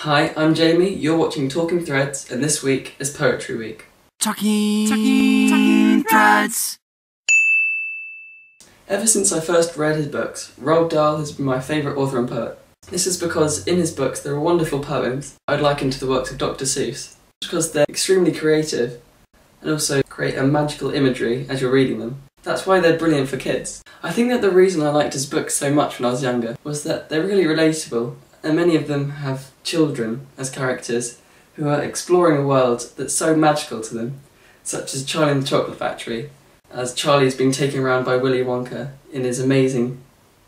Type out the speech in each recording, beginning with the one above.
Hi, I'm Jamie, you're watching Talking Threads, and this week is Poetry Week. Talking Threads! Ever since I first read his books, Roald Dahl has been my favourite author and poet. This is because in his books there are wonderful poems I'd liken to the works of Dr. Seuss, because they're extremely creative and also create a magical imagery as you're reading them. That's why they're brilliant for kids. I think that the reason I liked his books so much when I was younger was that they're really relatable, and many of them have children as characters who are exploring a world that's so magical to them, such as Charlie and the Chocolate Factory, as Charlie is being taken around by Willy Wonka in his amazing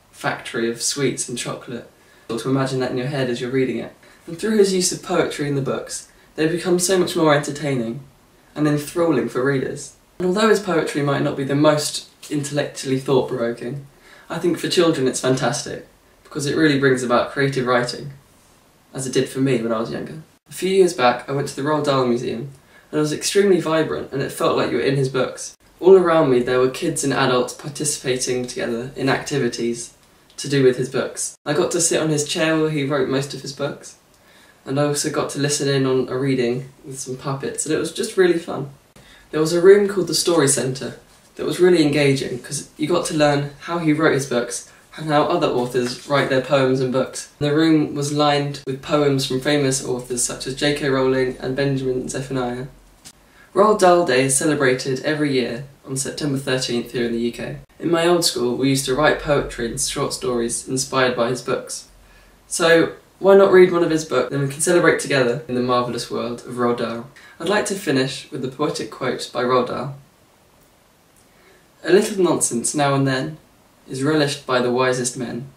factory of sweets and chocolate. To imagine that in your head as you're reading it. And through his use of poetry in the books, they become so much more entertaining and enthralling for readers. And although his poetry might not be the most intellectually thought-provoking, I think for children it's fantastic, because it really brings about creative writing, as it did for me when I was younger. A few years back I went to the Roald Dahl Museum, and it was extremely vibrant and it felt like you were in his books. All around me there were kids and adults participating together in activities to do with his books. I got to sit on his chair where he wrote most of his books, and I also got to listen in on a reading with some puppets, and it was just really fun. There was a room called the Story Centre that was really engaging because you got to learn how he wrote his books and how other authors write their poems and books. The room was lined with poems from famous authors such as J.K. Rowling and Benjamin Zephaniah. Roald Dahl Day is celebrated every year on September 13th here in the UK. In my old school we used to write poetry and short stories inspired by his books. So why not read one of his books, then we can celebrate together in the marvellous world of Roald Dahl. I'd like to finish with a poetic quote by Roald Dahl. "A little nonsense now and then is relished by the wisest men.